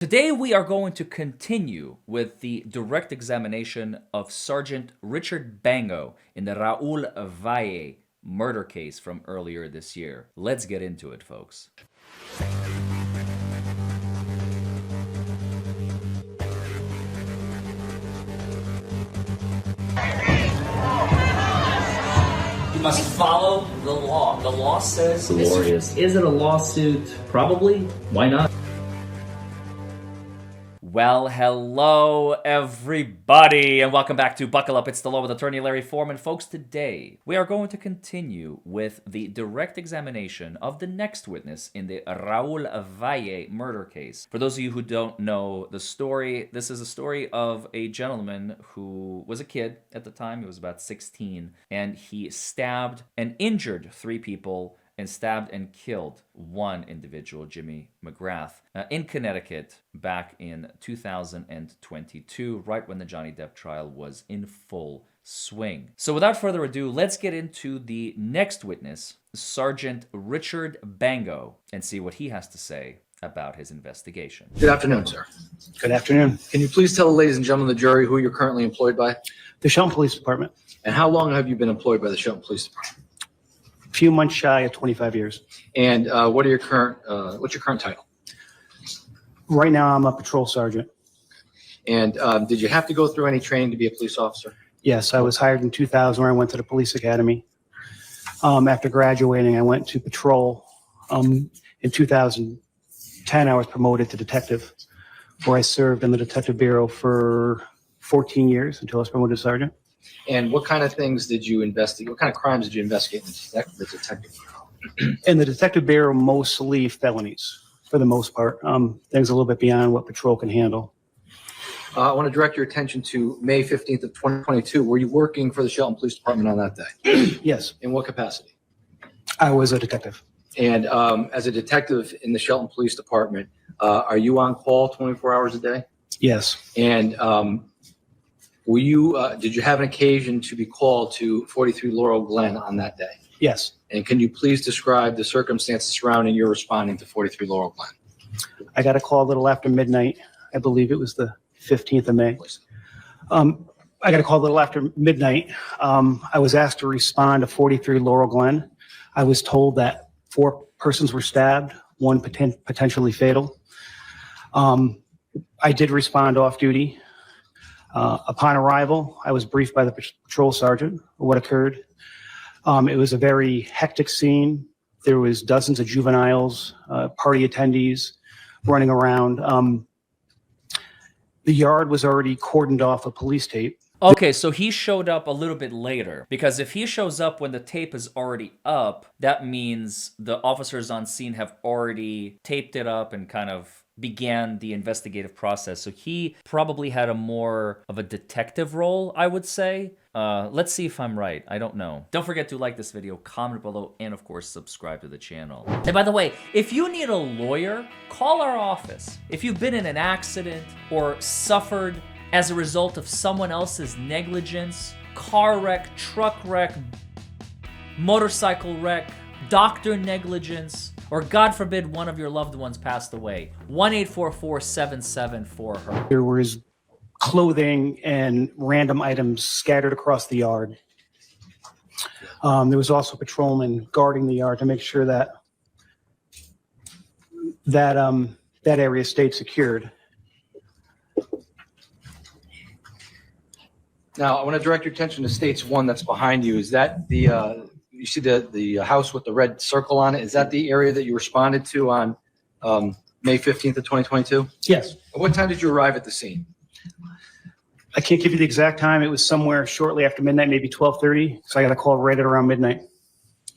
Today we are going to continue with the direct examination of Sergeant Richard Bango in the Raul Valle murder case from earlier this year. Let's get into it, folks. You must follow the law. The law says... Glorious. Is it a lawsuit? Probably. Why not? Well, hello, everybody, and welcome back to Buckle Up. It's the Law with Attorney Larry Forman. Folks, today we are going to continue with the direct examination of the next witness in the Raul Valle murder case. For those of you who don't know the story, this is a story of a gentleman who was a kid at the time. He was about 16, and he stabbed and injured 3 people and stabbed and killed one individual, Jimmy McGrath, in Connecticut back in 2022, right when the Johnny Depp trial was in full swing. So without further ado, let's get into the next witness, Sergeant Richard Bango, and see what he has to say about his investigation. Good afternoon, sir. Good afternoon. Can you please tell the ladies and gentlemen of the jury who you're currently employed by? The Shelton Police Department. And how long have you been employed by the Shelton Police Department? A few months shy of 25 years. And what's your current title? Right now, I'm a patrol sergeant. And did you have to go through any training to be a police officer? Yes, I was hired in 2000 where I went to the police academy. After graduating, I went to patrol. In 2010, I was promoted to detective, where I served in the detective bureau for 14 years until I was promoted to sergeant. And what kind of things did you investigate? What kind of crimes did you investigate in the detective bureau? In the detective bureau, mostly felonies, for the most part. Things a little bit beyond what patrol can handle. I want to direct your attention to May 15th of 2022. Were you working for the Shelton Police Department on that day? Yes. In what capacity? I was a detective. And as a detective in the Shelton Police Department, are you on call 24 hours a day? Yes. And did you have an occasion to be called to 43 Laurel Glen on that day? Yes. And can you please describe the circumstances surrounding your responding to 43 Laurel Glen? I got a call a little after midnight. I believe it was the 15th of May. I got a call a little after midnight. I was asked to respond to 43 Laurel Glen. I was told that 4 persons were stabbed, 1 potentially fatal. I did respond off duty. Upon arrival, I was briefed by the patrol sergeant of what occurred. It was a very hectic scene. There was dozens of juveniles, party attendees running around. The yard was already cordoned off with police tape. Okay, so he showed up a little bit later, because if he shows up when the tape is already up, that means the officers on scene have already taped it up and kind of began the investigative process. So he probably had a more of a detective role, I would say. Let's see if I'm right. I don't know. Don't forget to like this video, comment below, and of course, subscribe to the channel. And by the way, if you need a lawyer, call our office. If you've been in an accident or suffered as a result of someone else's negligence, car wreck, truck wreck, motorcycle wreck, doctor negligence, or God forbid one of your loved ones passed away, 1-844-774-HER. There was clothing and random items scattered across the yard. There was also patrolmen guarding the yard to make sure that area stayed secured. Now, I want to direct your attention to States 1 that's behind you. Is that the, you see the house with the red circle on it? Is that the area that you responded to on May 15th of 2022? Yes. At what time did you arrive at the scene? I can't give you the exact time. It was somewhere shortly after midnight, maybe 12:30. So I got a call right at around midnight.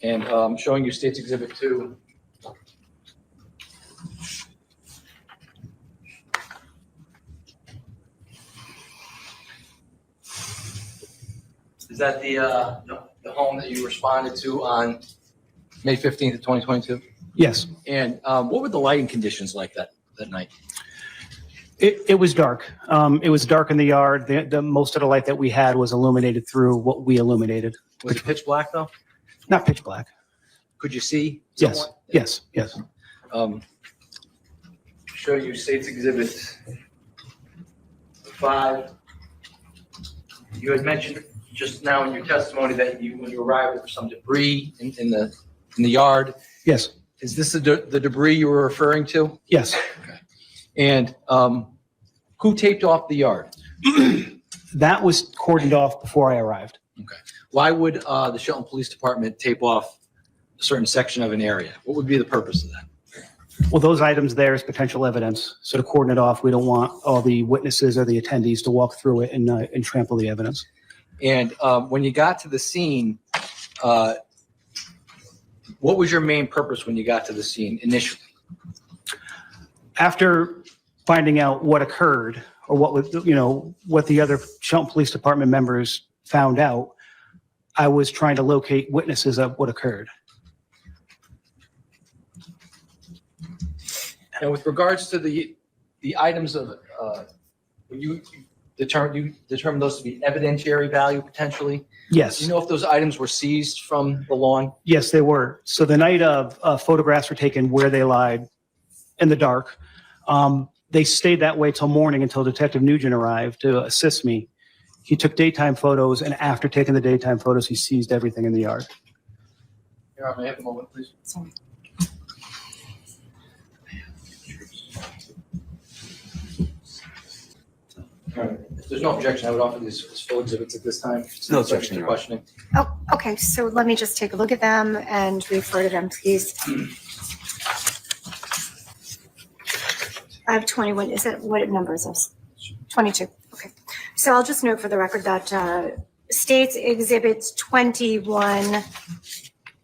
And showing you States Exhibit 2. Is that the home that you responded to on May 15th of 2022? Yes. And what were the lighting conditions like that night? It was dark. It was dark in the yard. The most of the light that we had was illuminated through what we illuminated. Was it pitch black though? Not pitch black. Could you see? Yes. Somewhat? Yes. Yes. show you State's Exhibit 5. You had mentioned just now in your testimony that when you arrived, there was some debris in the yard. Yes, Is this the debris you were referring to? yes. And who taped off the yard? That was cordoned off before I arrived. Okay. Why would the Shelton Police Department tape off a certain section of an area? What would be the purpose of that? Well, those items there is potential evidence. So to cordon it off, we don't want all the witnesses or the attendees to walk through it and trample the evidence. And when you got to the scene, what was your main purpose when you got to the scene initially? After finding out what occurred or what the other Shelton Police Department members found out, I was trying to locate witnesses of what occurred. And with regards to the items of, you determined those to be evidentiary value potentially? Yes. Do you know if those items were seized from the lawn? Yes, they were. So the night of photographs were taken where they lied in the dark. They stayed that way till morning until Detective Nugent arrived to assist me. He took daytime photos, and after taking the daytime photos, he seized everything in the yard. Here, may I have a moment, please? Sorry. All right. If there's no objection, I would offer these as full exhibits at this time. No objection, Your Honor. Questioning. Oh, okay, so let me just take a look at them and refer to them, please. I have 21, is it, what number is this? 22, okay. So I'll just note for the record that State's Exhibits 21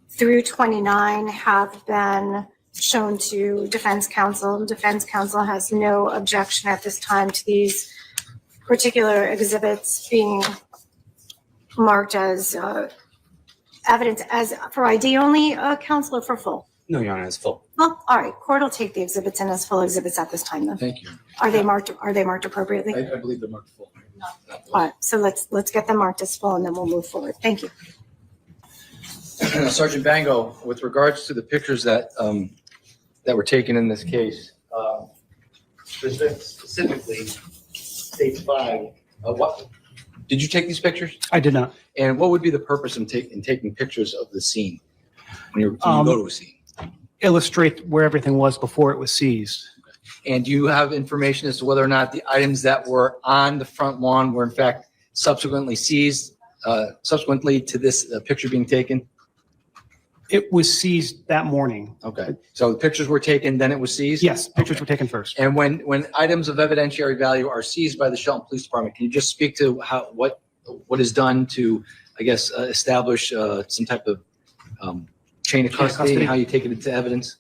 through 29 have been shown to Defense Counsel. Defense Counsel has no objection at this time to these particular exhibits being marked as evidence as for ID only, counsel, or for full? No, Your Honor, it's full. Well, all right, court will take the exhibits in as full exhibits at this time then. Thank you. Are they marked appropriately? I believe they're marked full. All right, so let's get them marked as full and then we'll move forward. Thank you. Sergeant Bango, with regards to the pictures that were taken in this case, specifically State 5, what did you take these pictures? I did not. And what would be the purpose in taking pictures of the scene when you go to a scene? Illustrate where everything was before it was seized. And do you have information as to whether or not the items that were on the front lawn were in fact subsequently seized, subsequently to this picture being taken? It was seized that morning. Okay, so the pictures were taken, then it was seized? Yes, pictures Okay. were taken first. And when items of evidentiary value are seized by the Shelton Police Department, can you just speak to what is done to, I guess, establish some type of chain of custody and how you take it into evidence?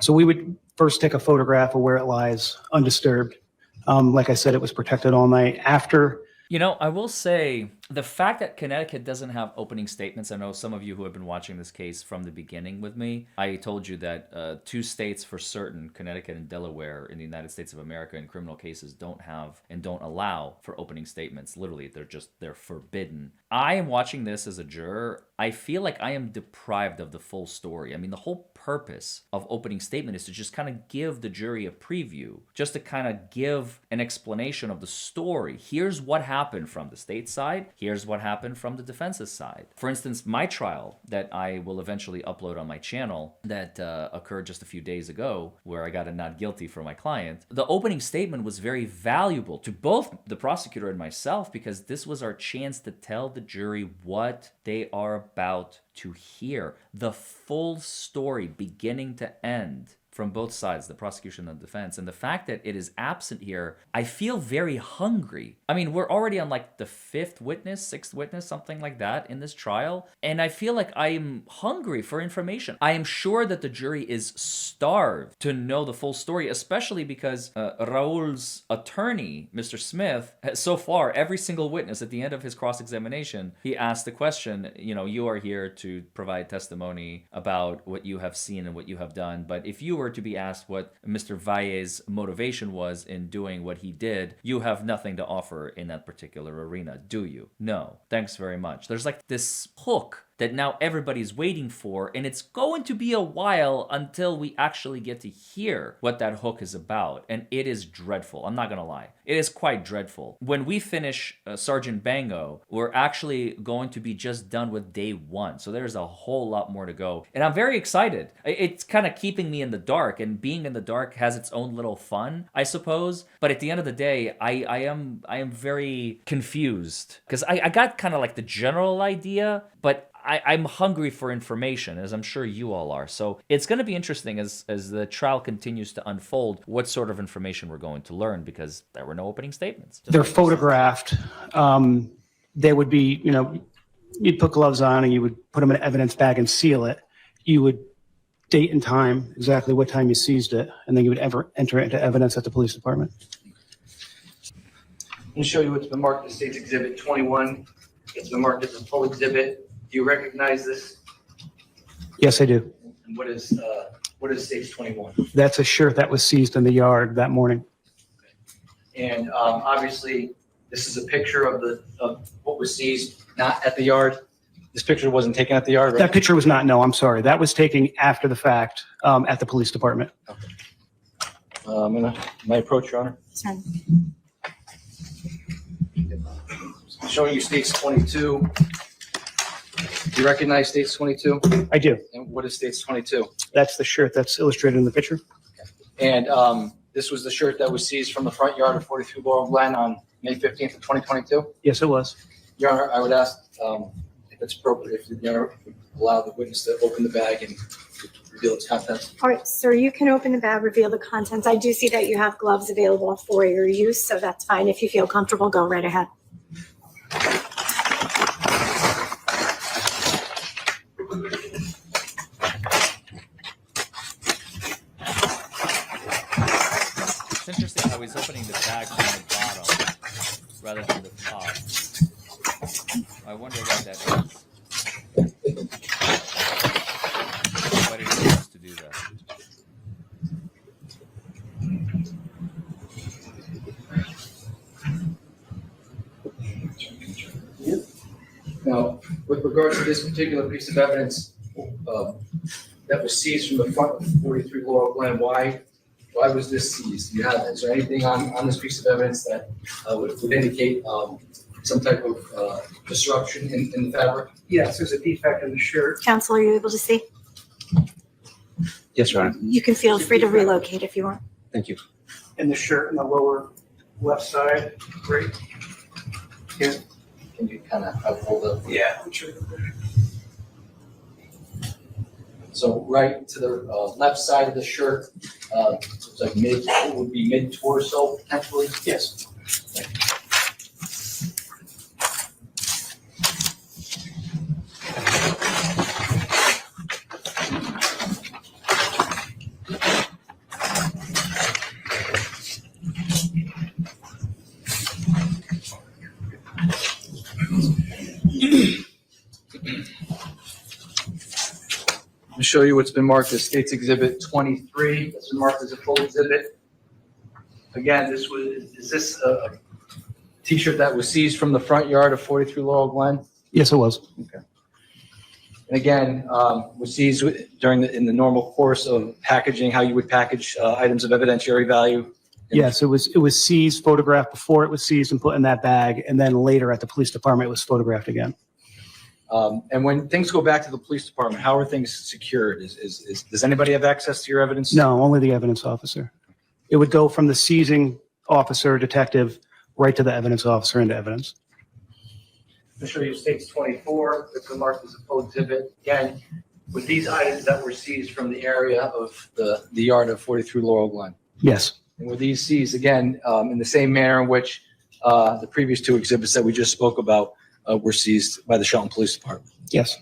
So we would first take a photograph of where it lies undisturbed. Like I said, it was protected all night. After, You know, I will say the fact that Connecticut doesn't have opening statements, I know some of you who have been watching this case from the beginning with me, I told you that 2 states for certain, Connecticut and Delaware in the United States of America in criminal cases don't have and don't allow for opening statements. Literally, they're forbidden. I am watching this as a juror. I feel like I am deprived of the full story. I mean, the whole purpose of opening statement is to just kind of give the jury a preview, just to kind of give an explanation of the story. Here's what happened from the state side. Here's what happened from the defense's side. For instance, my trial that I will eventually upload on my channel that occurred just a few days ago, where I got a not guilty for my client, the opening statement was very valuable to both the prosecutor and myself because this was our chance to tell the jury what they are about to hear. The full story, beginning to end, from both sides, the prosecution and the defense. And the fact that it is absent here, I feel very hungry. I mean, we're already on like the 5th witness, 6th witness, something like that in this trial. And I feel like I am hungry for information. I am sure that the jury is starved to know the full story, especially because Raul's attorney, Mr. Smith, so far, every single witness at the end of his cross-examination, he asked the question, you know, you are here to provide testimony about what you have seen and what you have done. But if you were to be asked what Mr. Valle's motivation was in doing what he did, you have nothing to offer in that particular arena, do you? No. Thanks very much. There's like this hook that now everybody's waiting for, and it's going to be a while until we actually get to hear what that hook is about, and it is dreadful. I'm not gonna lie. It is quite dreadful. When we finish Sergeant Bango, we're actually going to be just done with day 1, so there's a whole lot more to go, and I'm very excited. It's kind of keeping me in the dark, and being in the dark has its own little fun, I suppose, but at the end of the day, I am very confused, because I got kind of like the general idea, but I'm hungry for information, as I'm sure you all are. So it's going to be interesting as the trial continues to unfold, what sort of information we're going to learn, because there were no opening statements. They're photographed. They would be, you'd put gloves on and you would put them in an evidence bag and seal it. You would date and time, exactly what time you seized it, and then you would enter it into evidence at the police department. I'm going to show you what's been marked as State's Exhibit 21. It's been marked as a full exhibit. Do you recognize this? Yes, I do. And what is State's 21? That's a shirt that was seized in the yard that morning. And obviously, this is a picture of what was seized, not at the yard. This picture wasn't taken at the yard, right? That picture was not, no, I'm sorry. That was taken after the fact at the police department. Okay. My approach, Your Honor. Turn. Showing you State's 22. Do you recognize State's 22? I do. And what is State's 22? That's the shirt that's illustrated in the picture. And this was the shirt that was seized from the front yard of 43 Laurel Glen on May 15th of 2022? Yes, it was. Your Honor, I would ask if it's appropriate, if the Honor would allow the witness to open the bag and reveal its contents. All right, sir, you can open the bag, reveal the contents. I do see that you have gloves available for your use, so that's fine. If you feel comfortable, go right ahead. It's interesting how he's opening the bag from the bottom rather than the top. I wonder why that is. Why did he choose to do that? Now, with regards to this particular piece of evidence that was seized from the front of 43 Laurel Glen, why was this seized? Is there anything on this piece of evidence that would indicate some type of disruption in the fabric? Yes, there's a defect in the shirt. Counsel, are you able to see? Yes, Your Honor. You can feel free to relocate if you want. Thank you. In the shirt in the lower left side, right here. Can you kind of hold up? Yeah, I'm sure. So right to the left side of the shirt, it's like it would be mid torso potentially. Yes. I'll show you what's been marked as State's Exhibit 23. It's been marked as a full exhibit. Again, is this a T-shirt that was seized from the front yard of 43 Laurel Glen? Yes, it was. Okay. And again, was seized in the normal course of packaging, how you would package items of evidentiary value? Yes, it was seized, photographed before it was seized and put in that bag, and then later at the police department, it was photographed again. And when things go back to the police department, how are things secured? Does anybody have access to your evidence? No, only the evidence officer. It would go from the seizing officer, detective, right to the evidence officer into evidence. I'll show you State's 24. It's been marked as a full exhibit. Again, with these items that were seized from the area of the yard of 43 Laurel Glen. Yes. And were these seized, again, in the same manner in which the previous two exhibits that we just spoke about were seized by the Shelton Police Department? Yes.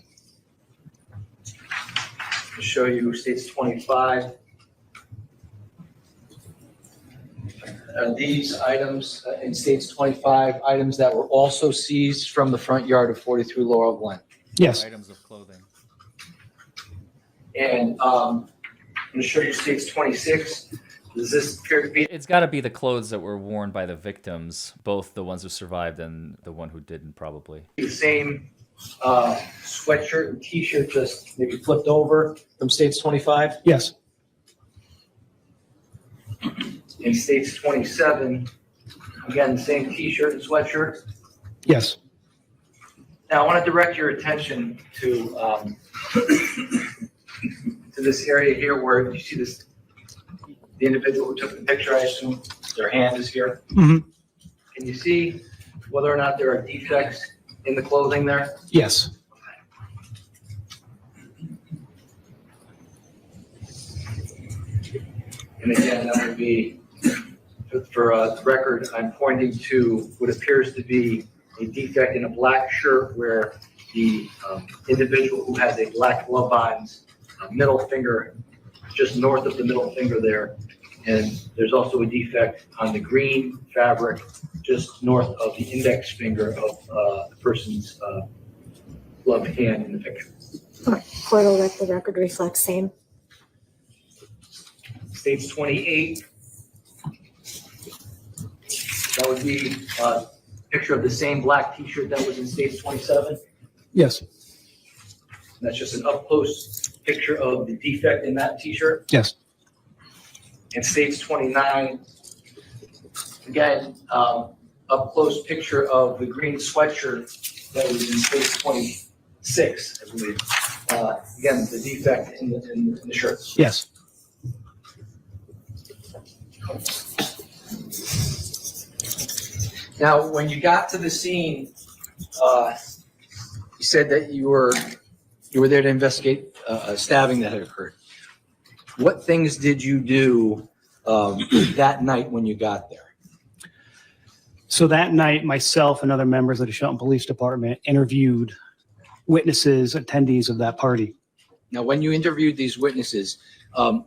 To show you State's 25. These items in State's 25, items that were also seized from the front yard of 43 Laurel Glen. Yes. Items of clothing. And I'm going to show you State's 26. Does this appear to be? It's got to be the clothes that were worn by the victims, both the ones who survived and the one who didn't, probably. The same sweatshirt and t-shirt just maybe flipped over from states 25? Yes. In states 27, again, the same t-shirt and sweatshirt? Yes. Now, I want to direct your attention to this area here where you see this, the individual who took the picture, I assume their hand is here. Mm-hmm. Can you see whether or not there are defects in the clothing there? Yes. And again, that would be, for the record, I'm pointing to what appears to be a defect in a black shirt where the individual who has a black glove on, middle finger, just north of the middle finger there. And there's also a defect on the green fabric just north of the index finger of the person's gloved hand in the picture. Court will let the record reflect same. States 28. That would be a picture of the same black t-shirt that was in states 27. Yes. That's just an up-close picture of the defect in that t-shirt. Yes. In states 29, again, up-close picture of the green sweatshirt that was in states 26, I believe. Again, the defect in the shirt. Yes. Now, when you got to the scene, you said that you were there to investigate a stabbing that had occurred. What things did you do that night when you got there? So that night, myself and other members of the Shelton Police Department interviewed witnesses, attendees of that party. Now, when you interviewed these witnesses, let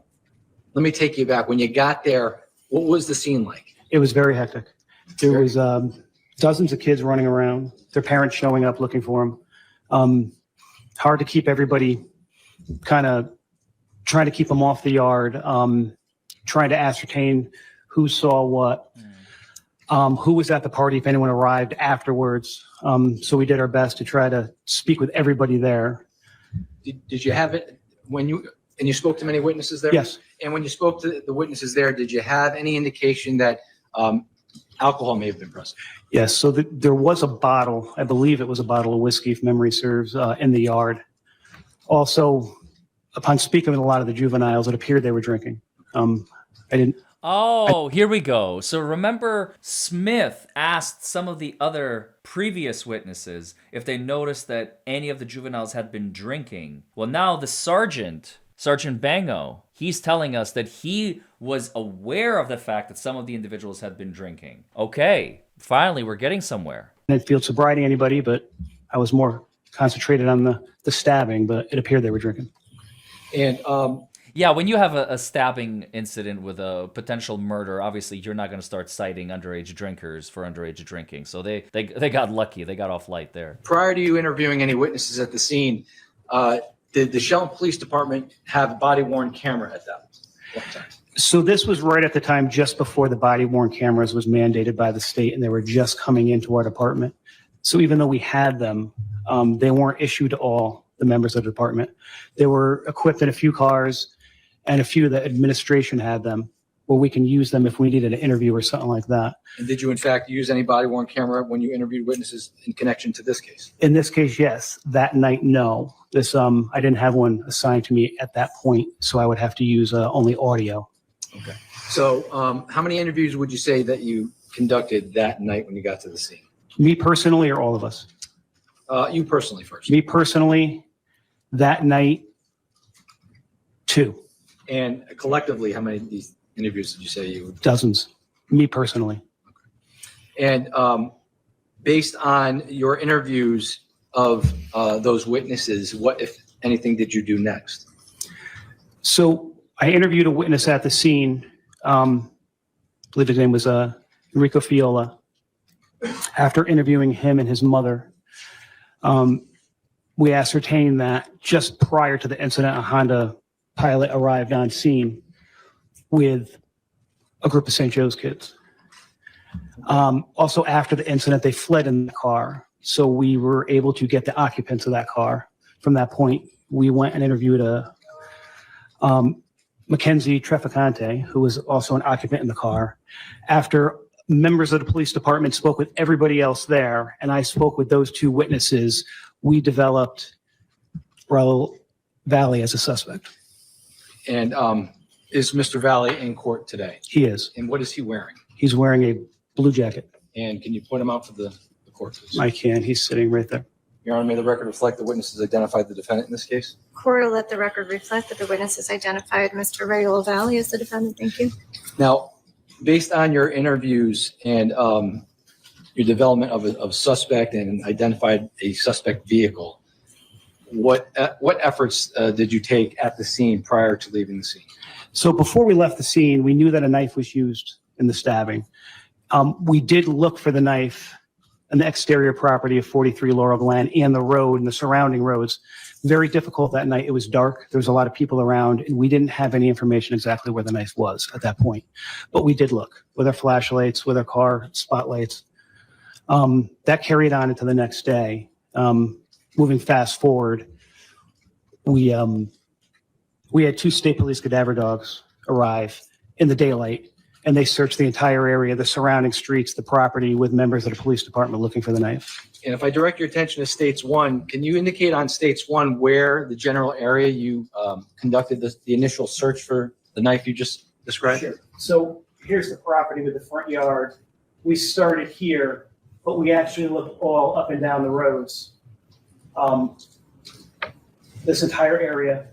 me take you back. When you got there, what was the scene like? It was very hectic. There was dozens of kids running around, their parents showing up looking for them. Hard to keep everybody, kind of trying to keep them off the yard, trying to ascertain who saw what, who was at the party, if anyone arrived afterwards. So we did our best to try to speak with everybody there. Did you have it when you spoke to many witnesses there? Yes. And when you spoke to the witnesses there, did you have any indication that alcohol may have been present? Yes. So there was a bottle, I believe it was a bottle of whiskey, if memory serves, in the yard. Also, upon speaking with a lot of the juveniles, it appeared they were drinking. Here we go. So remember, Smith asked some of the other previous witnesses if they noticed that any of the juveniles had been drinking. Well, now the Sergeant Bango, he's telling us that he was aware of the fact that some of the individuals had been drinking. Okay, finally, we're getting somewhere. I didn't feel sobriety anybody, but I was more concentrated on the stabbing, but it appeared they were drinking. And yeah, when you have a stabbing incident with a potential murder, obviously you're not going to start citing underage drinkers for underage drinking. So they got lucky. They got off light there. prior to you interviewing any witnesses at the scene, did the Shelton Police Department have a body-worn camera at that time? So this was right at the time, just before the body-worn cameras was mandated by the state, and they were just coming into our department. So even though we had them, they weren't issued to all the members of the department. They were equipped in a few cars, and a few of the administration had them, where we can use them if we needed an interview or something like that. And did you, in fact, use any body-worn camera when you interviewed witnesses in connection to this case? In this case, yes. That night, no. This I didn't have one assigned to me at that point, so I would have to use only audio. Okay. So how many interviews would you say that you conducted that night when you got to the scene? Me personally, or all of us? You personally first. Me personally, that night, 2. And collectively, how many of these interviews did you say you would? Dozens. Me personally. And based on your interviews of those witnesses, what, if anything, did you do next? So I interviewed a witness at the scene. I believe his name was Enrico Fiola. After interviewing him and his mother, we ascertained that just prior to the incident, a Honda Pilot arrived on scene with a group of St. Joe's kids. Also, after the incident, they fled in the car. So we were able to get the occupants of that car. From that point, we went and interviewed Mackenzie Trefficante, who was also an occupant in the car. After members of the police department spoke with everybody else there, and I spoke with those two witnesses, we developed Raul Valley as a suspect. And is Mr. Valley in court today? He is. And what is he wearing? He's wearing a blue jacket. And can you point him out for the court, please? I can. He's sitting right there. Your Honor, may the record reflect the witnesses identified the defendant in this case? Court will let the record reflect that the witnesses identified Mr. Raul Valley as the defendant. Thank you. Now, based on your interviews and your development of suspect and identified a suspect vehicle, what efforts did you take at the scene prior to leaving the scene? So before we left the scene, we knew that a knife was used in the stabbing. We did look for the knife on the exterior property of 43 Laurel Glen and the road and the surrounding roads. Very difficult that night. It was dark. There was a lot of people around, and we didn't have any information exactly where the knife was at that point. But we did look with our flashlights, with our car spotlights. That carried on into the next day. Moving fast forward, we had 2 state police cadaver dogs arrive in the daylight, and they searched the entire area, the surrounding streets, the property, with members of the police department looking for the knife. And if I direct your attention to States 1, can you indicate on States 1 where the general area you conducted the initial search for the knife you just described? Sure. So here's the property with the front yard. We started here, but we actually looked all up and down the roads. This entire area.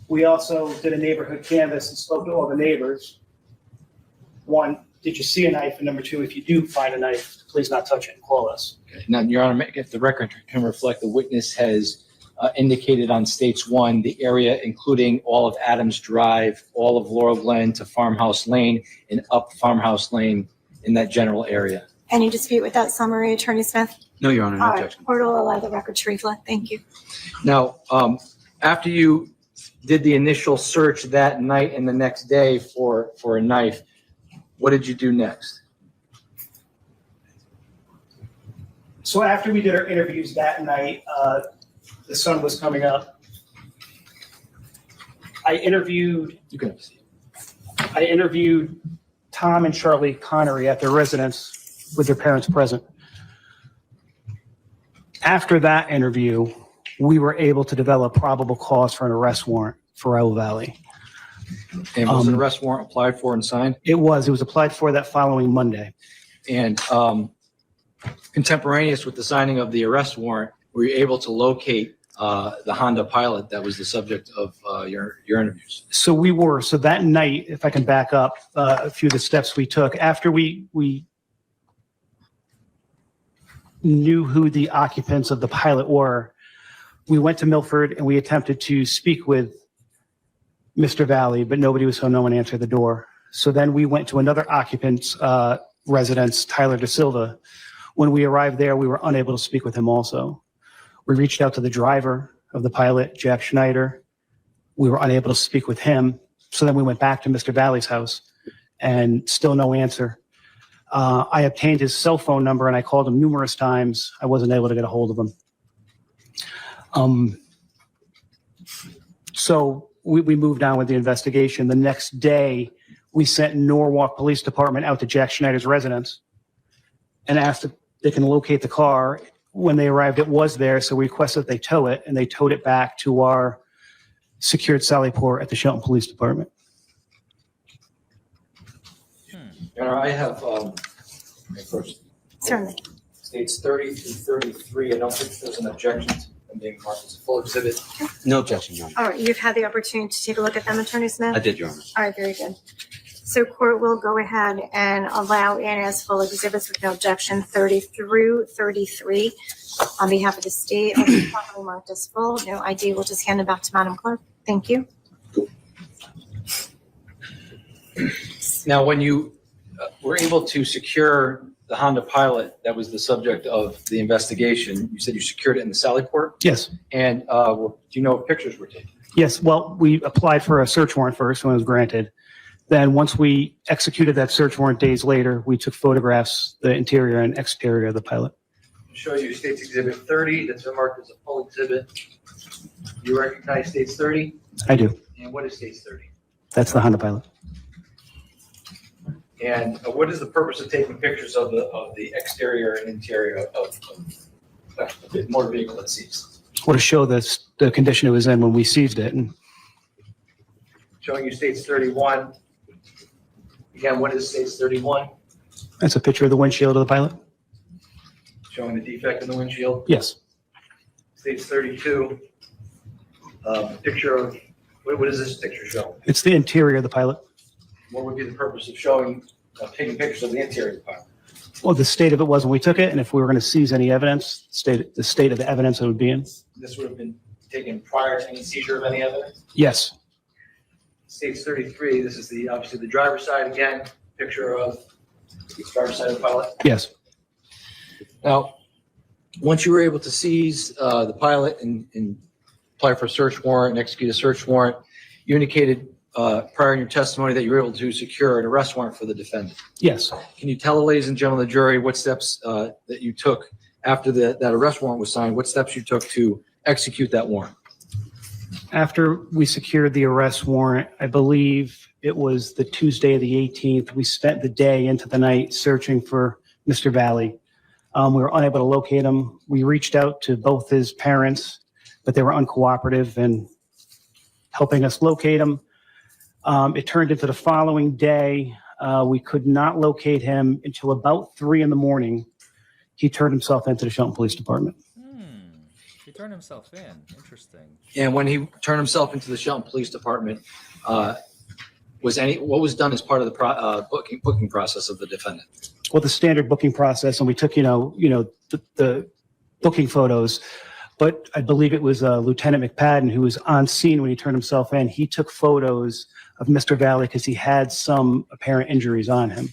We also did a neighborhood canvass and spoke to all the neighbors. 1, did you see a knife? And number 2, if you do find a knife, please not touch it and call us. Okay. Now, Your Honor, if the record can reflect, the witness has indicated on States 1 the area including all of Adams Drive, all of Laurel Glen to Farmhouse Lane, and up Farmhouse Lane in that general area. Any dispute with that summary, Attorney Smith? No, Your Honor, no All right. objection. Court will allow the record to reflect. Thank you. Now, after you did the initial search that night and the next day for a knife, what did you do next? So after we did our interviews that night, the sun was coming up. I interviewed You can have a seat. Tom and Charlie Connery at their residence with their parents present. After that interview, we were able to develop probable cause for an arrest warrant for Raul Valley. And was an arrest warrant applied for and signed? It was applied for that following Monday. And contemporaneous with the signing of the arrest warrant, were you able to locate the Honda Pilot that was the subject of your interviews? So we were. So that night, if I can back up a few of the steps we took, after we knew who the occupants of the Pilot were, we went to Milford and we attempted to speak with Mr. Valley, but nobody was home. No one answered the door. So then we went to another occupant's residence, Tyler Da Silva. When we arrived there, we were unable to speak with him also. We reached out to the driver of the Pilot, Jack Schneider. We were unable to speak with him. So then we went back to Mr. Valley's house and still no answer. I obtained his cell phone number and I called him numerous times. I wasn't able to get a hold of him. So we moved on with the investigation. The next day, we sent Norwalk Police Department out to Jack Schneider's residence and asked if they can locate the car. When they arrived, it was there, so we requested that they tow it, and they towed it back to our secured sally port at the Shelton Police Department. Your Honor, I have first Certainly. States 30 through 33. I don't think there's an objection to them being marked as a full exhibit. No objection, Your Honor. All right. You've had the opportunity to take a look at them, Attorney Smith? I did, Your Honor. All right. Very good. So court will go ahead and allow in as full exhibits with no objection 30 through 33 on behalf of the state. Properly marked as full. No ID. We'll just hand it back to Madam Clerk. Thank you. Now, when you were able to secure the Honda Pilot that was the subject of the investigation, you said you secured it in the sally port? Yes. And do you know if pictures were taken? Yes. Well, we applied for a search warrant first when it was granted. Then once we executed that search warrant days later, we took photographs, the interior and exterior of the Pilot. Show you State's Exhibit 30, that's been marked as a full exhibit. You recognize State's 30? I do. And what is State's 30? That's the Honda Pilot. And what is the purpose of taking pictures of the exterior and interior of the motor vehicle that's seized? Well, to show the condition it was in when we seized it. And Showing you State's 31. Again, what is State's 31? that's a picture of the windshield of the Pilot. Showing the defect in the windshield. Yes. State's 32. Picture of, what does this picture show? It's the interior of the Pilot. What would be the purpose of showing, taking pictures of the interior of the pilot? Well, the state of it was when we took it, and if we were going to seize any evidence, the state of the evidence it would be in. This would have been taken prior to any seizure of any evidence? Yes. State's 33, this is the, obviously the driver's side again, picture of the driver's side of the pilot. Yes. Now, once you were able to seize the pilot and apply for a search warrant and execute a search warrant, you indicated prior in your testimony that you were able to secure an arrest warrant for the defendant. Yes. Can you tell the ladies and gentlemen of the jury what steps that you took after that arrest warrant was signed, what steps you took to execute that warrant? After we secured the arrest warrant, I believe it was the Tuesday of the 18th, we spent the day into the night searching for Mr. Valley. We were unable to locate him. We reached out to both his parents, but they were uncooperative in helping us locate him. It turned into the following day. We could not locate him until about 3 a.m. He turned himself into the Shelton Police Department. He turned himself in. Interesting. And when he turned himself into the Shelton Police Department, what was done as part of the booking process of the defendant? Well, the standard booking process, and we took, the booking photos, but I believe it was Lieutenant McPadden who was on scene when he turned himself in. He took photos of Mr. Valley because he had some apparent injuries on him.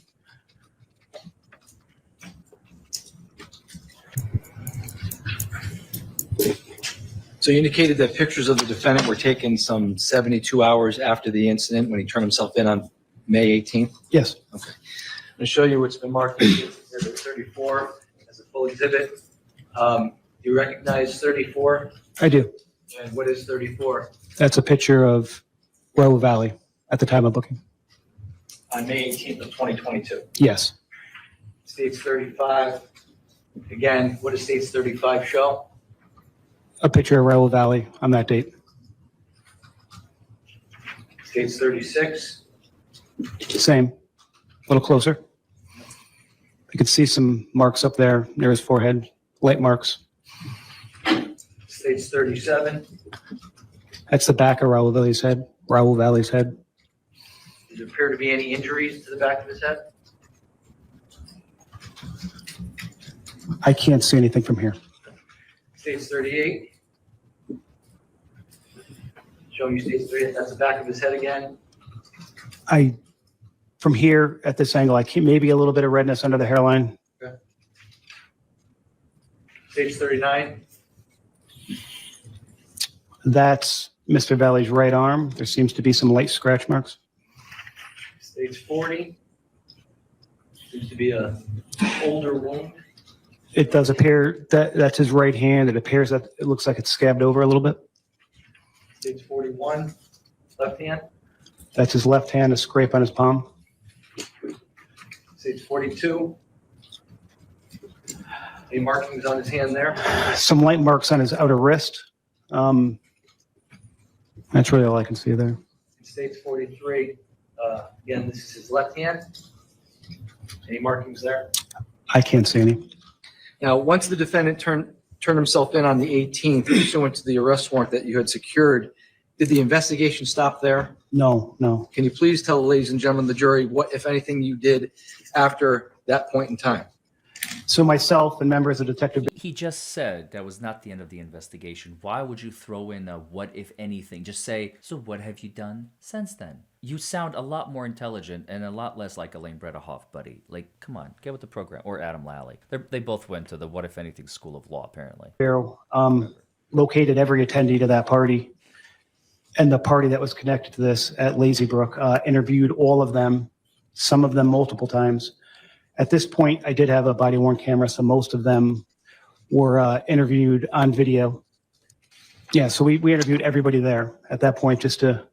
So you indicated that pictures of the defendant were taken some 72 hours after the incident when he turned himself in on May 18th? Yes. Okay. I'm going to show you what's been marked as Exhibit 34 as a full exhibit. You recognize 34? I do. And what is 34? That's a picture of Raoul Valley at the time of booking. On May 18th of 2022. Yes. States 35. Again, what does States 35 show? A picture of Raoul Valley on that date. States 36. Same. A little closer. You can see some marks up there near his forehead, light marks. States 37. That's the back of Raoul Valley's head. Raoul Valley's head. Does there appear to be any injuries to the back of his head? I can't see anything from here. States 38. Showing you States 38. That's the back of his head again. From here at this angle, I can maybe a little bit of redness under the hairline. Okay. States 39. That's Mr. Valley's right arm. There seems to be some light scratch marks. States 40. Seems to be a older wound. It does appear that that's his right hand. It appears that it looks like it's scabbed over a little bit. States 41. Left hand. That's his left hand, a scrape on his palm. States 42. Any markings on his hand there? Some light marks on his outer wrist. That's really all I can see there. States 43. Again, this is his left hand. Any markings there? I can't see any. Now, once the defendant turned himself in on the 18th, pursuant to the arrest warrant that you had secured, did the investigation stop there? No. Can you please tell the ladies and gentlemen of the jury what, if anything, you did after that point in time? So myself and members of Detective... He just said that was not the end of the investigation. Why would you throw in a what if anything? Just say, so what have you done since then? You sound a lot more intelligent and a lot less like Elaine Bredehoff, buddy. Like, come on, get with the program. Or Adam Lally. They both went to the what if anything school of law, apparently. Located every attendee to that party. And the party that was connected to this at Lazy Brook, interviewed all of them, some of them multiple times. At this point, I did have a body-worn camera, so most of them were interviewed on video. Yeah, so we interviewed everybody there at that point just to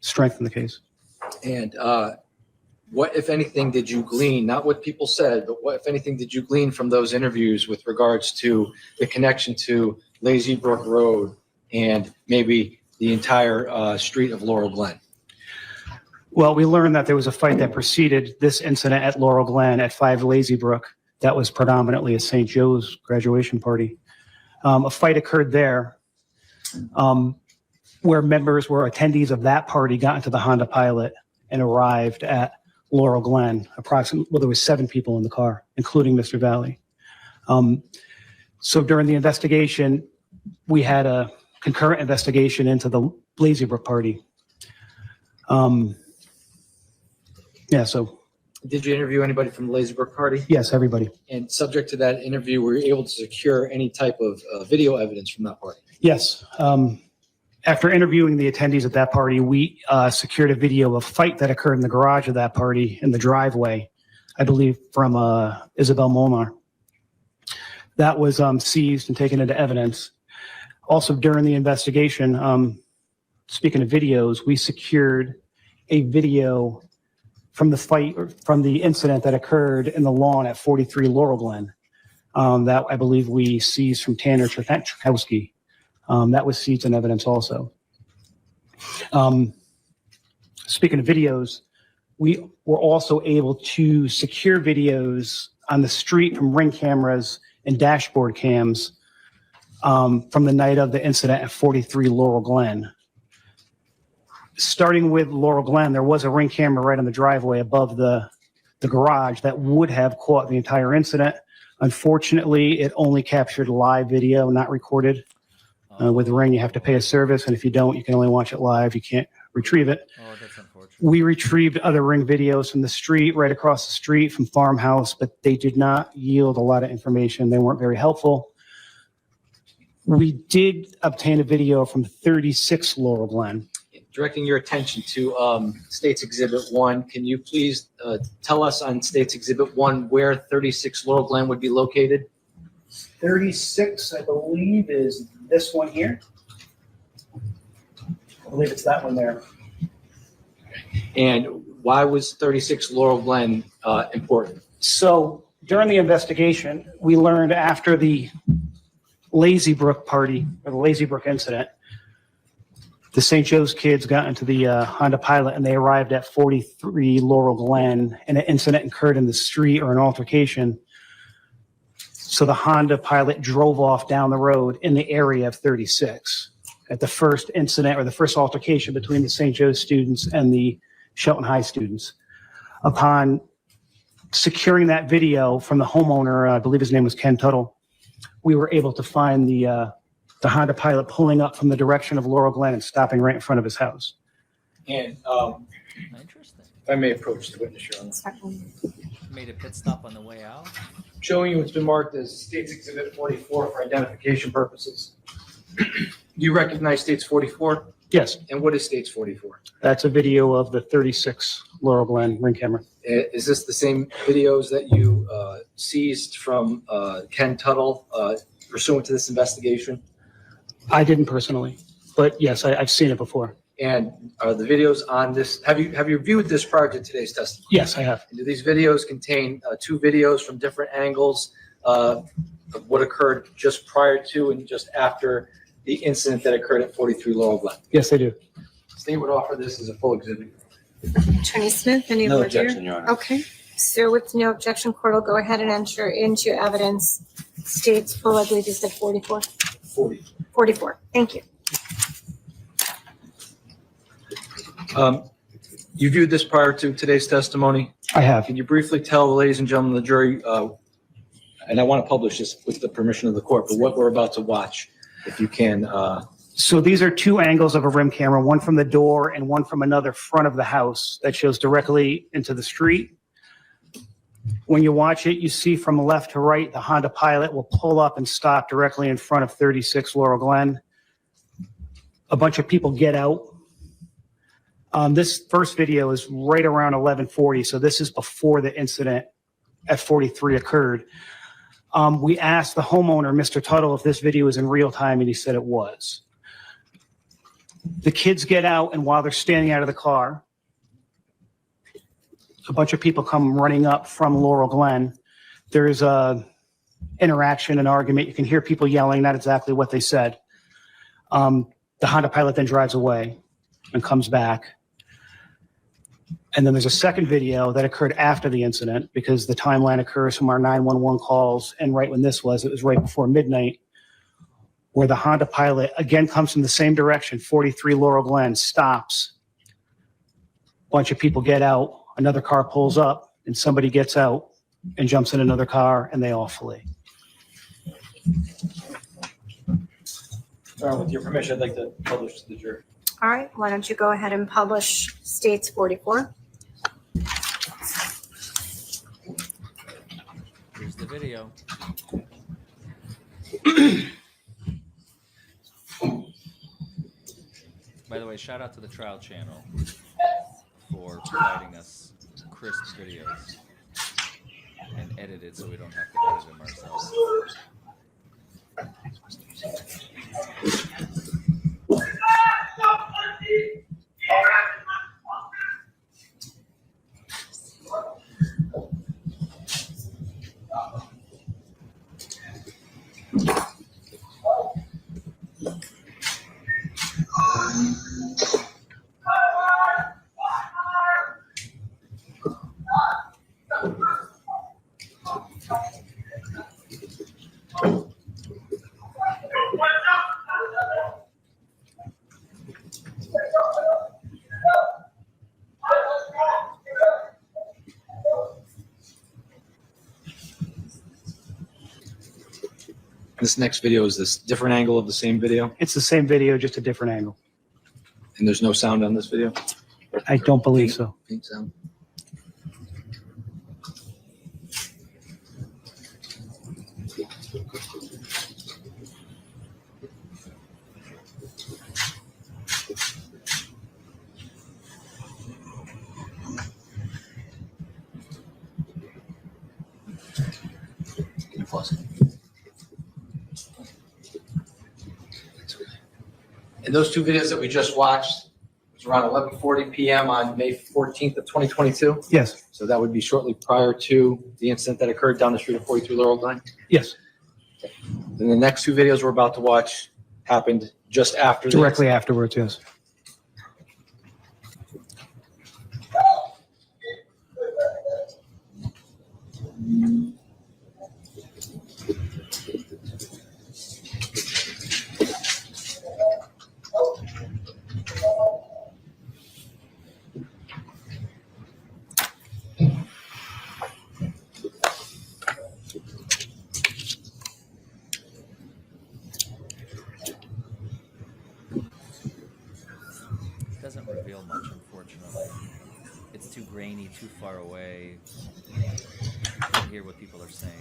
strengthen the case. And what, if anything, did you glean, not what people said, but what, if anything, did you glean from those interviews with regards to the connection to Lazy Brook Road and maybe the entire street of Laurel Glen? Well, we learned that there was a fight that preceded this incident at Laurel Glen at 5 Lazy Brook. That was predominantly a St. Joe's graduation party. A fight occurred there where attendees of that party got into the Honda Pilot and arrived at Laurel Glen. There was 7 people in the car, including Mr. Valley. So during the investigation, we had a concurrent investigation into the Lazy Brook party. So. Did you interview anybody from the Lazy Brook party? Yes, everybody. And subject to that interview, were you able to secure any type of video evidence from that party? Yes. After interviewing the attendees at that party, we secured a video of a fight that occurred in the garage of that party in the driveway, I believe from Isabel Molnar. That was seized and taken into evidence. Also, during the investigation, speaking of videos, we secured a video from the fight, from the incident that occurred in the lawn at 43 Laurel Glen. That I believe we seized from Tanner Tchaikovsky. That was seized in evidence also. Speaking of videos, we were also able to secure videos on the street from ring cameras and dashboard cams from the night of the incident at 43 Laurel Glen. Starting with Laurel Glen, there was a ring camera right on the driveway above the garage that would have caught the entire incident. Unfortunately, it only captured live video, not recorded. With the ring, you have to pay a service, and if you don't, you can only watch it live. You can't retrieve it. Oh, that's unfortunate. We retrieved other ring videos from the street, right across the street from Farmhouse, but they did not yield a lot of information. They weren't very helpful. We did obtain a video from 36 Laurel Glen. Directing your attention to State's Exhibit 1, can you please tell us on State's Exhibit 1 where 36 Laurel Glen would be located? 36, I believe, is this one here. I believe it's that one there. And why was 36 Laurel Glen important? So during the investigation, we learned after the Lazy Brook party, or the Lazy Brook incident, the St. Joe's kids got into the Honda Pilot and they arrived at 43 Laurel Glen, and an incident occurred in the street, or an altercation. So the Honda Pilot drove off down the road in the area of 36 at the first incident, or the first altercation between the St. Joe's students and the Shelton High students. Upon securing that video from the homeowner, I believe his name was Ken Tuttle, we were able to find the Honda Pilot pulling up from the direction of Laurel Glen and stopping right in front of his house. And Interesting. if I may approach the witness, Your Honor. Made a pit stop on the way out. Showing you what's been marked as State's Exhibit 44 for identification purposes. Do you recognize State's 44? Yes, And what is State's 44? that's a video of the 36 Laurel Glen ring camera. Is this the same videos that you seized from Ken Tuttle pursuant to this investigation? I didn't personally, but yes, I've seen it before. And are the videos on this, have you viewed this prior to today's testimony? Yes, I have. And do these videos contain 2 videos from different angles of what occurred just prior to and just after the incident that occurred at 43 Laurel Glen? Yes, they do. State would offer this as a full exhibit. Attorney Smith, any No word here? objection, Your Honor. Okay, so with no objection, court will go ahead and enter into evidence State's full, I believe you said 44? 40. 44, thank you. You viewed this prior to today's testimony. I have. Can you briefly tell, ladies and gentlemen of the jury, and I want to publish this with the permission of the court, but what we're about to watch, if you can. So these are 2 angles of a rim camera, one from the door and one from another front of the house that shows directly into the street. When you watch it, you see from left to right, the Honda Pilot will pull up and stop directly in front of 36 Laurel Glen. A bunch of people get out. This first video is right around 11:40, so this is before the incident at 43 occurred. We asked the homeowner, Mr. Tuttle, if this video is in real time, and he said it was. The kids get out, and while they're standing out of the car, a bunch of people come running up from Laurel Glen. There's a interaction, an argument. You can hear people yelling, not exactly what they said. The Honda Pilot then drives away and comes back. And then there's a second video that occurred after the incident, because the timeline occurs from our 911 calls, and right when this was, it was right before midnight, where the Honda Pilot again comes from the same direction, 43 Laurel Glen, stops. A bunch of people get out, another car pulls up, and somebody gets out and jumps in another car, and they all flee. With your permission, I'd like to publish to the jury. All right, why don't you go ahead and publish States 44? Here's the video. By the way, shout out to the trial channel for providing us crisp videos and edited so we don't have to edit them ourselves. This next video is this different angle of the same video, It's the same video, just a different angle. and there's no sound on this video? I don't believe so. Faint sound. And those two videos that we just watched, it was around 11:40 p.m. on May 14th of 2022. Yes, So that would be shortly prior to the incident that occurred down the street of 43 Laurel Glen. yes, Then the next two videos we're about to watch happened just after. directly afterwards, yes. It doesn't reveal much, unfortunately. It's too grainy, too far away. You can't hear what people are saying.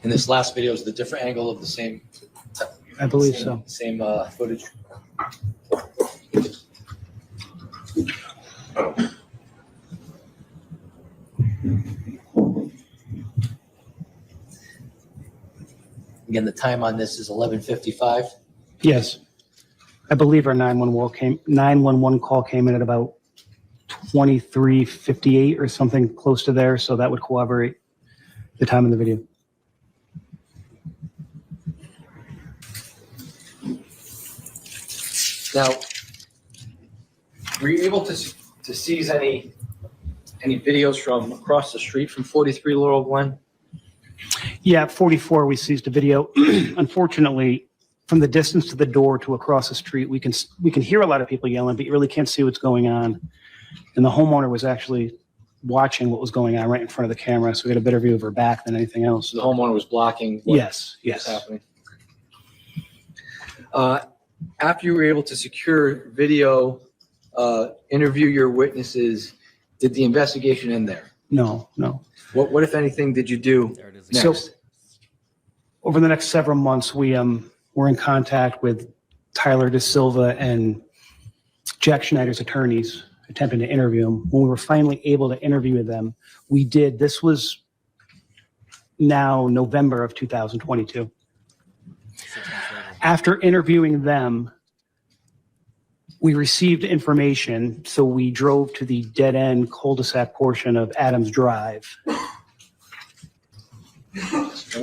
And this last video is the different angle of the same. I believe so. Same footage. Again, the time on this is 11:55. Yes. I believe our 911 call came in at about 23:58 or something close to there, so that would corroborate the time in the video. Now, were you able to seize any videos from across the street from 43 Laurel Glen? Yeah, at 44, we seized a video. Unfortunately, from the distance to the door to across the street, we can hear a lot of people yelling, but you really can't see what's going on. And the homeowner was actually watching what was going on right in front of the camera, so we got a better view of her back than anything else. So the homeowner was blocking what Yes, was yes. happening. After you were able to secure video, interview your witnesses, did the investigation end there? No. What if anything, did you do There it is. next? So over the next several months, we were in contact with Tyler De Silva and Jack Schneider's attorneys, attempting to interview him. When we were finally able to interview them, we did. This was now November of 2022. 6 months later. After interviewing them, we received information, so we drove to the dead-end cul-de-sac portion of Adams Drive. And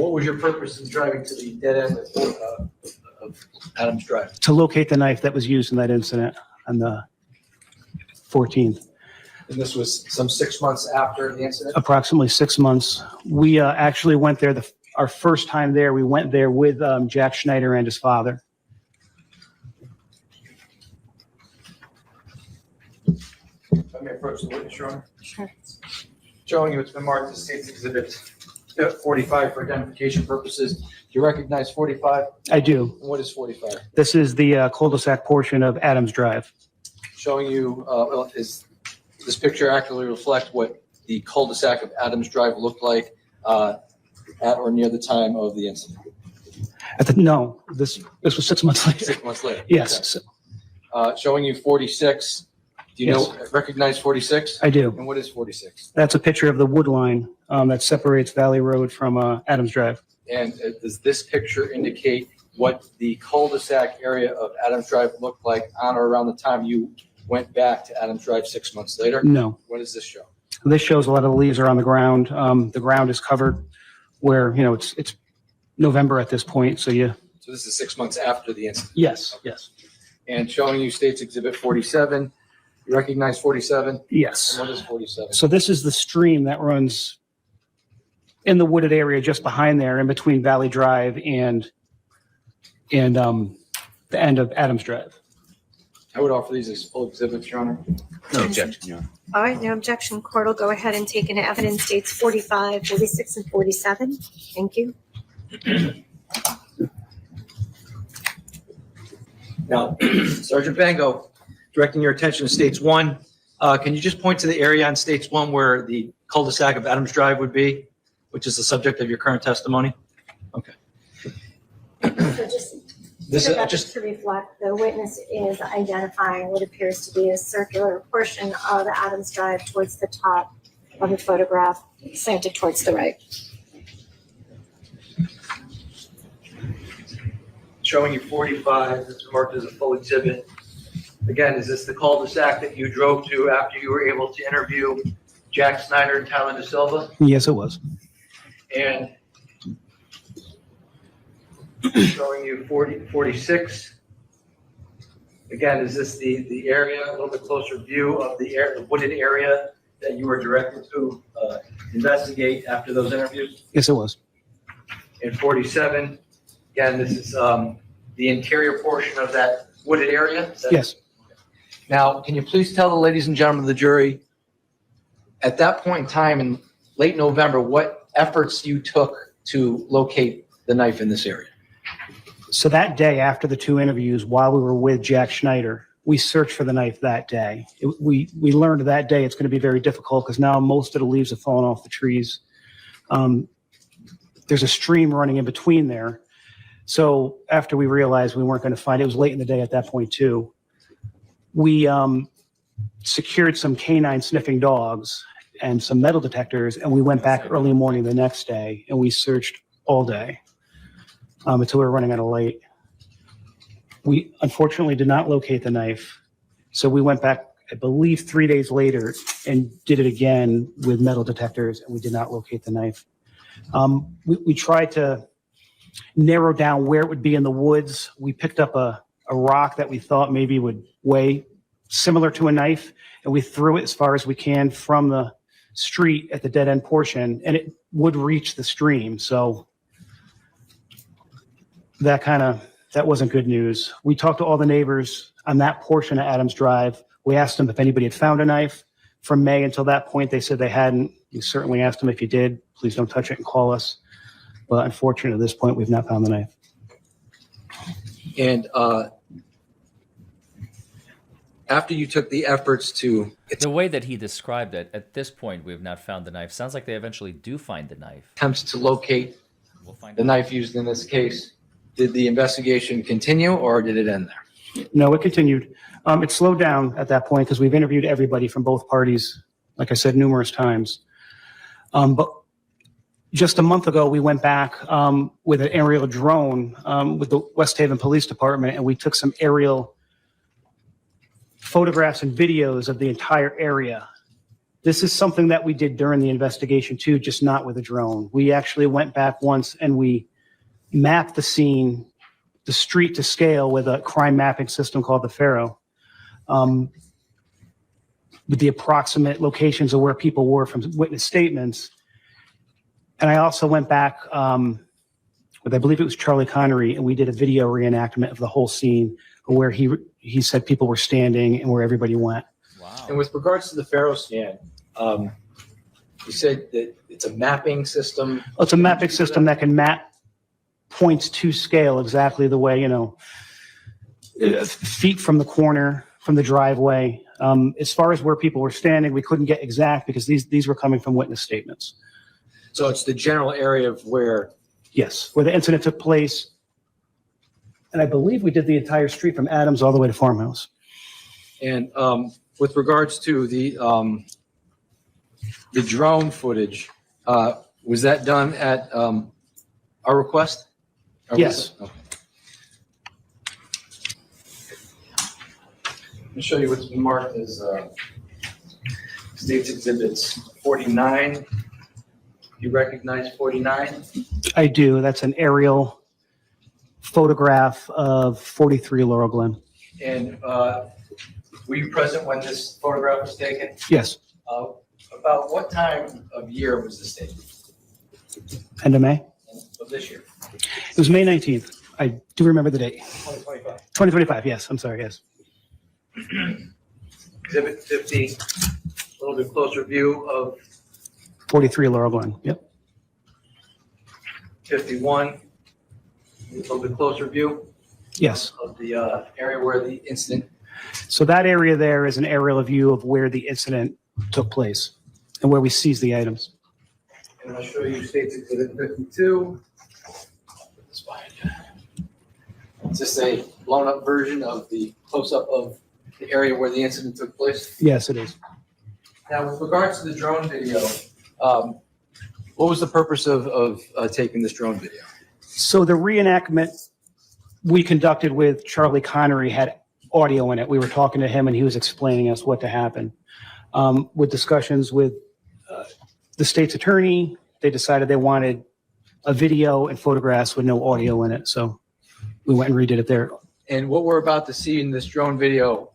what was your purpose in driving to the dead end of Adams Drive? To locate the knife that was used in that incident on the 14th, And this was some 6 months after the incident? approximately 6 months. We actually went there, our first time there, we went there with Jack Schneider and his father. Let me approach the witness, Your Honor. Sure. Showing you it's been marked as State's Exhibit 45 for identification purposes. Do you recognize 45? I do. And what is 45? This is the cul-de-sac portion of Adams Drive. Showing you, is this picture accurately reflect what the cul-de-sac of Adams Drive looked like at or near the time of the incident? No, this was 6 months later. 6 months later? Yes, Showing you 46. Do you Yes. recognize 46? I do. And what is 46? That's a picture of the wood line that separates Valley Road from Adams Drive. And does this picture indicate what the cul-de-sac area of Adams Drive looked like on or around the time you went back to Adams Drive 6 months later? No. What does this show? This shows a lot of the leaves are on the ground. The ground is covered where, it's November at this point, so So this is 6 months after the incident. yes. And showing you State's Exhibit 47. You recognize 47? Yes. And what is 47? So this is the stream that runs in the wooded area just behind there, in between Valley Drive and the end of Adams Drive. I would offer these as full exhibits, Your Honor. No objection, Your Honor. All right, no objection. Court will go ahead and take into evidence dates 45, 46, and 47. Thank you. Now, Sergeant Bango, directing your attention to States 1, can you just point to the area on States 1 where the cul-de-sac of Adams Drive would be, which is the subject of your current testimony? Okay. So just to reflect, the witness is identifying what appears to be a circular portion of Adams Drive towards the top of the photograph, slanted towards the right. Showing you 45, this is marked as a full exhibit. Again, is this the cul-de-sac that you drove to after you were able to interview Jack Snyder and Tyler De Silva? Yes, it was. And showing you 46. Again, is this the area, a little bit closer view of the wooded area that you were directed to investigate after those interviews? Yes, it was. And 47, again, this is the interior portion of that wooded area? Yes. Now, can you please tell the ladies and gentlemen of the jury, at that point in time in late November, what efforts you took to locate the knife in this area? So that day after the two interviews, while we were with Jack Schneider, we searched for the knife that day. We learned that day it's going to be very difficult because now most of the leaves have fallen off the trees. There's a stream running in between there. So after we realized we weren't going to find it, it was late in the day at that point too. We secured some canine sniffing dogs and some metal detectors, and we went back early morning the next day and we searched all day until we were running out of light. We unfortunately did not locate the knife, so we went back, I believe, 3 days later and did it again with metal detectors, and we did not locate the knife. We tried to narrow down where it would be in the woods. We picked up a rock that we thought maybe would weigh similar to a knife, and we threw it as far as we can from the street at the dead end portion, and it would reach the stream. So that wasn't good news. We talked to all the neighbors on that portion of Adams Drive. We asked them if anybody had found a knife. From May until that point, they said they hadn't. We certainly asked them if you did, please don't touch it and call us. But unfortunately, at this point, we've not found the knife. And after you took the efforts to The way that he described it, at this point, we have not found the knife. Sounds like they eventually do find the knife. attempts to locate We'll find the out. knife used in this case, did the investigation continue or did it end there? No, it continued. It slowed down at that point because we've interviewed everybody from both parties, like I said, numerous times. But just a month ago, we went back with an aerial drone with the West Haven Police Department, and we took some aerial photographs and videos of the entire area. This is something that we did during the investigation too, just not with a drone. We actually went back once and we mapped the scene, the street to scale with a crime mapping system called the Pharaoh, with the approximate locations of where people were from witness statements. And I also went back with, I believe it was Charlie Connery, and we did a video reenactment of the whole scene where he said people were standing and where everybody went. Wow. And with regards to the Pharaoh scan, you said that it's a mapping system. Well, it's a mapping system that can map points to scale exactly the way, feet from the corner, from the driveway. As far as where people were standing, we couldn't get exact because these were coming from witness statements. So it's the general area of where, Yes, where the incident took place. And I believe we did the entire street from Adams all the way to Farmhouse. and with regards to the drone footage, was that done at our request? Or was Yes. it- okay. Let me show you what's been marked as States Exhibits 49. You recognize 49? I do. That's an aerial photograph of 43 Laurel Glen. And were you present when this photograph was taken? Yes, About what time of year was this taken? end of May. Of this year? It was May 19th. I do remember the date. 2025. 2025, yes. I'm sorry, yes. Exhibit 50, a little bit closer view of 43 Laurel Glen, yep. 51, a little bit closer view Yes. of the area where the incident. So that area there is an aerial view of where the incident took place and where we seized the items. And I'll show you States Exhibit 52. This behind you. It's just a blown up version of the close up of the area where the incident took place. Yes, it is. Now, with regards to the drone video, what was the purpose of taking this drone video? So the reenactment we conducted with Charlie Connery had audio in it. We were talking to him and he was explaining us what to happen. With discussions with the state's attorney, they decided they wanted a video and photographs with no audio in it. So we went and redid it there. And what we're about to see in this drone video,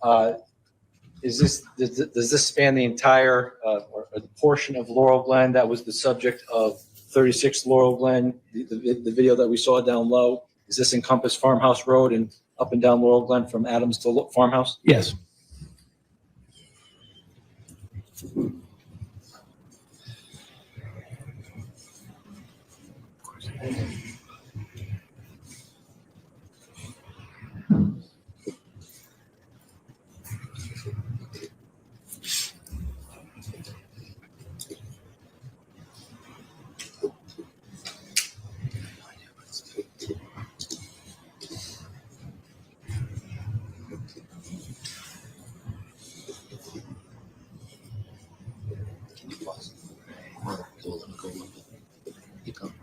does this span the entire or a portion of Laurel Glen that was the subject of 36 Laurel Glen, the video that we saw down low? Does this encompass Farmhouse Road and up and down Laurel Glen from Adams to Farmhouse? Yes.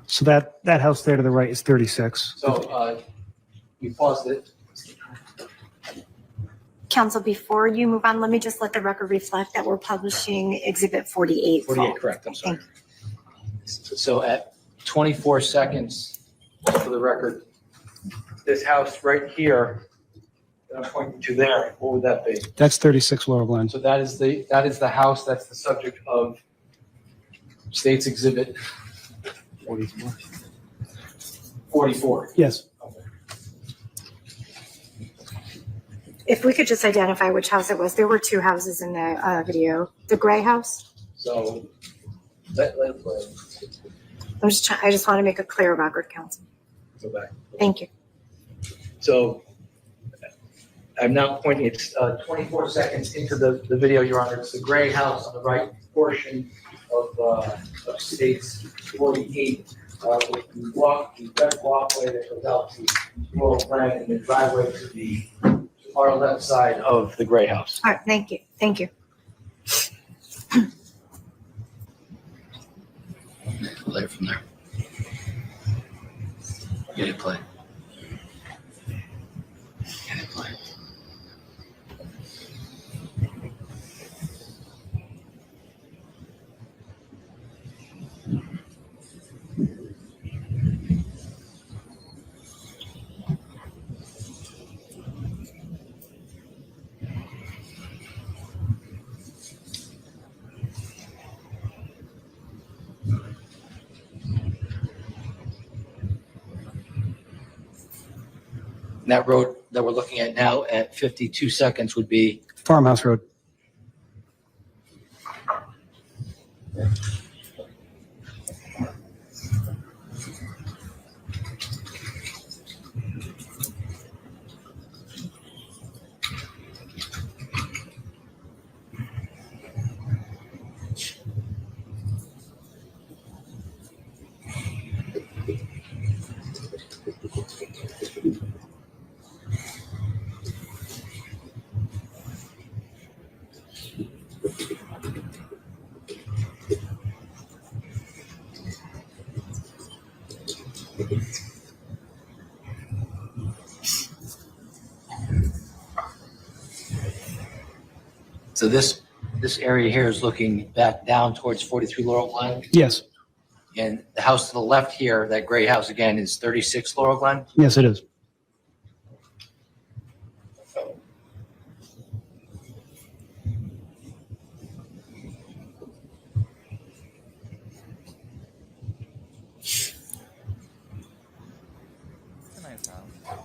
So that house there to the right is 36. So we paused it. Counsel, before you move on, let me just let the record reflect that we're publishing Exhibit 48. 48, correct, I'm sorry. So at 24 seconds, just for the record, this house right here that I'm pointing to there, what would that be? That's 36 Laurel Glen. So that is the house that's the subject of State's Exhibit 44. Yes. If we could just identify which house it was. There were two houses in the video. The gray house? So I just want to make a clear record, Counsel. go back. Thank you. So I'm now pointing, it's 24 seconds into the video, Your Honor. It's the gray house on the right portion of States 48. With the red walkway that goes out to Laurel Glen and the driveway to the far left side of the gray house. All right, thank you, thank you. Play it from there. Get it play. Get it play. That road that we're looking at now at 52 seconds would be Farmhouse Road. So this area here is looking back down towards 43 Laurel Glen. Yes, And the house to the left here, that gray house again, is 36 Laurel Glen. yes, it is. It's a nice house.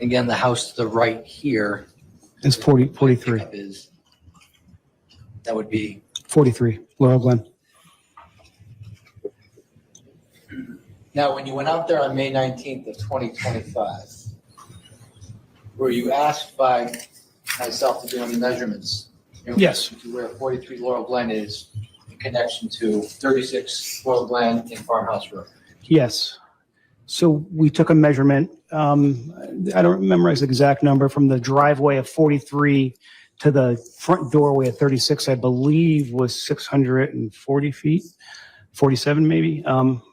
Again, the house to the right here It's 43. That would be 43, Laurel Glen. now. When you went out there on May 19th of 2025, were you asked by myself to do any measurements? Yes. To where 43 Laurel Glen is in connection to 36 Laurel Glen in Farmhouse Road. Yes. So we took a measurement. I don't memorize the exact number from the driveway of 43 to the front doorway at 36, I believe was 640 feet, 47 maybe,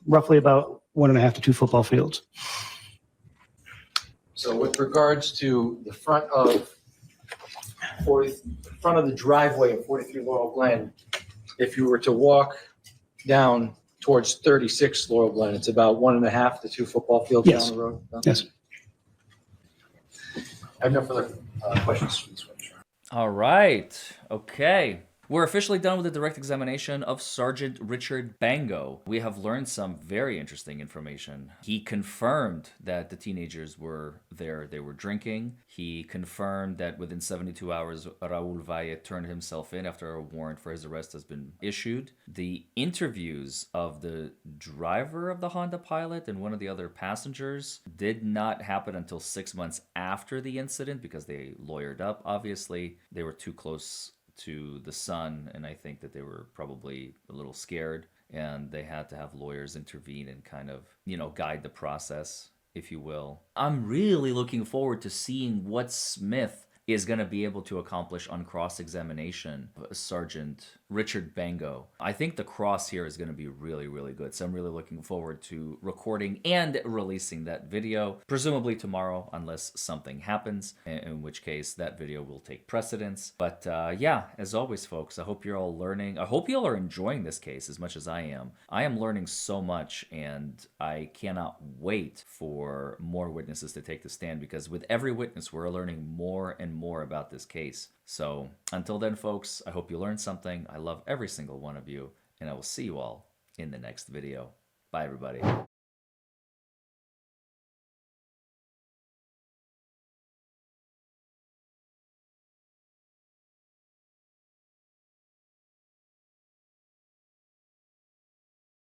roughly about 1.5 to 2 football fields. So with regards to the front of the driveway of 43 Laurel Glen, if you were to walk down towards 36 Laurel Glen, it's about 1.5 to 2 football fields Yes. down the road. Yes. I have no further questions for this witness. All right. Okay. We're officially done with the direct examination of Sergeant Richard Bango. We have learned some very interesting information. He confirmed that the teenagers were there. They were drinking. He confirmed that within 72 hours, Raul Valle turned himself in after a warrant for his arrest has been issued. The interviews of the driver of the Honda Pilot and one of the other passengers did not happen until 6 months after the incident because they lawyered up, obviously. They were too close to the son, and I think that they were probably a little scared, and they had to have lawyers intervene and kind of, guide the process, if you will. I'm really looking forward to seeing what Smith is going to be able to accomplish on cross-examination. Sergeant Richard Bango. I think the cross here is going to be really, really good. So I'm really looking forward to recording and releasing that video, presumably tomorrow, unless something happens, in which case that video will take precedence. But yeah, as always, folks, I hope you're all learning. I hope you all are enjoying this case as much as I am. I am learning so much, and I cannot wait for more witnesses to take the stand, because with every witness, we're learning more and more about this case. So until then, folks, I hope you learned something. I love every single one of you, and I will see you all in the next video. Bye, everybody.